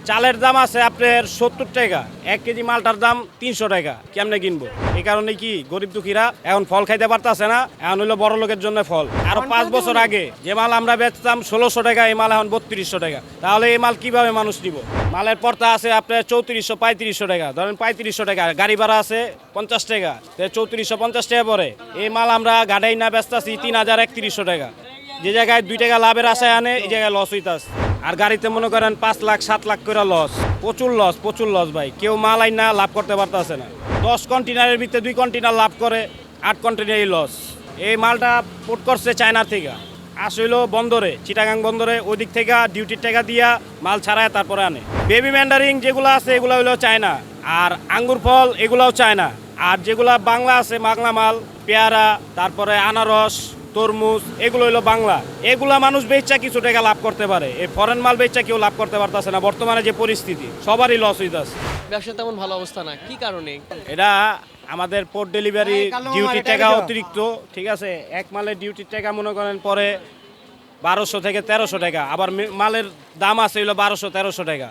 চালের দাম আছে আপনার 70 টাকা, 1 কেজি মালটার দাম 300 টাকা। কেমনে কিনবো? এই কারণে কি গরিব দুঃখীরা এখন ফল খাইতে পারতাছে না। এখন হইলো বড় লোকের জন্য ফল। আরো 5 বছর আগে যে মাল আমরা বেচতাম 1600 টাকা, এই মাল এখন 3200 টাকা। তাহলে এই মাল কিভাবে মানুষ নিব? মালের পর্তা আছে আপনার 3400 3500 টাকা, ধরেন 3500 টাকা, গাড়ি ভাড়া আছে 50 টাকা, 3450 টাকা পরে এই মাল আমরা গাড়াই না বেচতাছি 3031 টাকা। যে জায়গায় 2 টাকা লাভের আশায় আনে, এই জায়গায় লস হইতাছে। আর গাড়িতে মনে করেন 5 লাখ 7 লাখ করে লস। প্রচুর লস ভাই। কেউ মাল আইন না লাভ করতে পারতেছে না। 10 কন্টেনারের ভিতরে 2 কন্টেনার লাভ করে, 8 কন্টেনারই লস। এই মালটা পোর্ট করছে চায়না থেকে, আসলে বন্দরে, চিটাগাং বন্দরে, ওই দিক থেকে ডিউটির টাকা দিয়া মাল ছাড়ায় তারপরে আনে। বেবি ম্যান্ডারিং যেগুলো আছে এগুলো হইলো চায়না, আর আঙ্গুর ফল এগুলাও চায়না। আর যেগুলা বাংলা আছে, বাংলা মাল, পেয়ারা, তারপরে আনারস, তরমুজ, এগুলো হইলো বাংলা। এগুলা মানুষ বেচা কিছু টাকা লাভ করতে পারে। এই ফরেন মাল বেচা কেউ লাভ করতে পারতেছে না। বর্তমানে যে পরিস্থিতি, সবারই লস হইতাছে। ব্যবসা তেমন ভালো অবস্থা না, কি কারণে? এটা আমাদের পোর্ট ডেলিভারি ডিউটির টাকা অতিরিক্ত, ঠিক আছে। এক মালের ডিউটির টাকা মনে করেন পরে 1200 থেকে 1300 টাকা। আবার মালের দাম আছে হইলো 1200-1300 টাকা।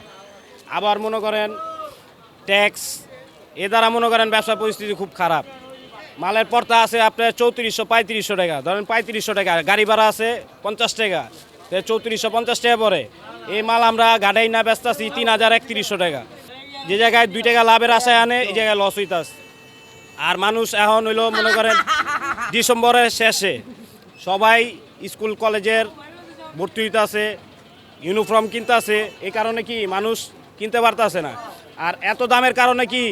আবার মনে করেন ট্যাক্স, এ দ্বারা মনে করেন ব্যবসা পরিস্থিতি খুব খারাপ। মালের পর্তা আছে আপনার 3400-3500 টাকা, ধরেন 3500 টাকা, গাড়ি ভাড়া আছে 50 টাকা, 3450 টাকা পরে এই মাল আমরা গাড়াই না বেচতাছি 3031 টাকা। যে জায়গায় 2 টাকা লাভের আশায় আনে, এই জায়গায় লস হইতাছে। আর মানুষ এখন হইলো মনে করেন ডিসেম্বরের শেষে সবাই স্কুল কলেজের ভর্তি হইতাছে, ইউনিফর্ম কিনতেছে। এই কারণে কি মানুষ কিনতে পারতাছে না। আর এত দামের কারণে কি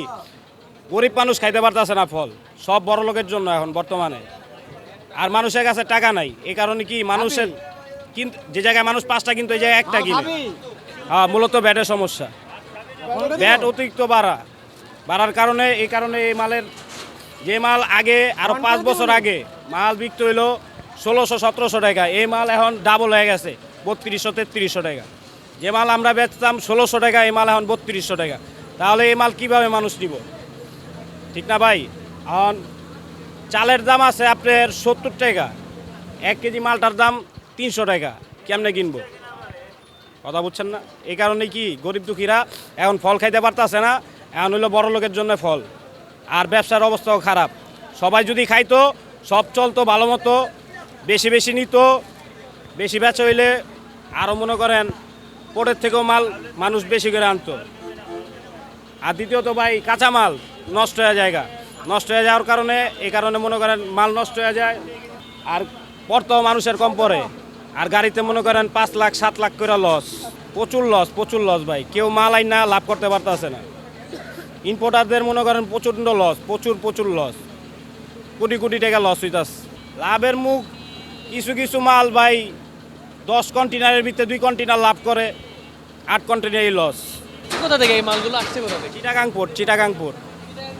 গরিব মানুষ খাইতে পারতাছে না ফল। সব বড় লোকের জন্য এখন বর্তমানে। আর মানুষের কাছে টাকা নাই, এই কারণে কি মানুষের যে জায়গায় মানুষ 5টা কিন্তু এই জায়গায় একটা কিনে। হ্যাঁ, মূলত ব্যাটের সমস্যা। ব্যাট অতিরিক্ত বাড়ার কারণে, এই কারণে এই মালের, যে মাল আগে আরো 5 বছর আগে মাল বিক্রি হইলো 1600-1700 টাকা, এই মাল এখন ডাবল হয়ে গেছে 3200-3300 টাকা। যে মাল আমরা বেচতাম 1600 টাকা, এই মাল এখন 3200 টাকা। তাহলে এই মাল কিভাবে মানুষ নিব? ঠিক না ভাই? এখন চালের দাম আছে আপনার 70 টাকা, 1 কেজি মালটার দাম 300 টাকা। কেমনে কিনবো? কথা বুঝছেন না? এই কারণে কি গরিব দুঃখীরা এখন ফল খাইতে পারতাছে না। এখন হইলো বড় লোকের জন্য ফল। আর ব্যবসার অবস্থাও খারাপ। সবাই যদি খাইতো, সব চলতো ভালো মতো, বেশি নিত, বেশি বেচা হইলে আরও মনে করেন পোর্টের থেকেও মাল মানুষ বেশি করে আনতো। আর দ্বিতীয়ত ভাই, কাঁচামাল নষ্ট হয়ে নষ্ট হয়ে যাওয়ার কারণে, এই কারণে মনে করেন মাল নষ্ট হয়ে যায়। আর পড়তেও মানুষের কম পড়ে। আর গাড়িতে মনে করেন 5 লাখ 7 লাখ করে লস। প্রচুর লস ভাই। কেউ মাল আইন না লাভ করতে পারতেছে না। ইম্পোর্টারদের মনে করেন প্রচণ্ড লস, প্রচুর লস। কোটি টাকা লস হইতাছে। লাভের মুখ কিছু মাল ভাই 10 কন্টেনারের ভিতরে 2 কন্টেনার লাভ করে, 8 কন্টেনারই লস। কোথা থেকে এই মালগুলো আসছে? কোথা থেকে? চিটাগাং পোর্ট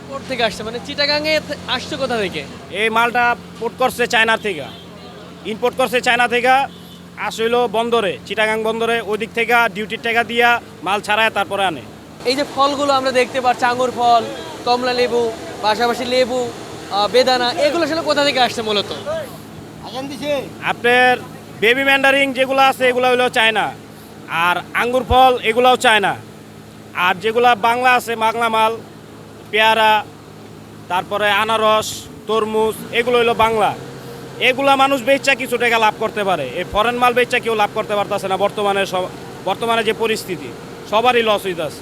পোর্ট থেকে আসছে, মানে চিটাগাংয়ে আসছে কোথা থেকে? এই মালটা পোর্ট করছে চায়না থেকে, ইম্পোর্ট করছে চায়না থেকে, আসলে বন্দরে, চিটাগাং বন্দরে, ওই দিক থেকে ডিউটির টাকা দিয়া মাল ছাড়ায় তারপরে আনে। এই যে ফলগুলো আমরা দেখতে পাচ্ছি, আঙ্গুর ফল, কমলা লেবু, পাশাপাশি লেবু, বেদানা, এগুলো আসলে কোথা থেকে আসছে মূলত? আপনার বেবি ম্যান্ডারিং যেগুলো আছে এগুলো হইলো চায়না, আর আঙ্গুর ফল এগুলাও চায়না। আর যেগুলা বাংলা আছে, বাংলা মাল, পেয়ারা, তারপরে আনারস, তরমুজ, এগুলো হইলো বাংলা। এগুলা মানুষ বেচা কিছু টাকা লাভ করতে পারে। এই ফরেন মাল বেচা কেউ লাভ করতে পারতেছে না। বর্তমানে যে পরিস্থিতি, সবারই লস হইতাছে।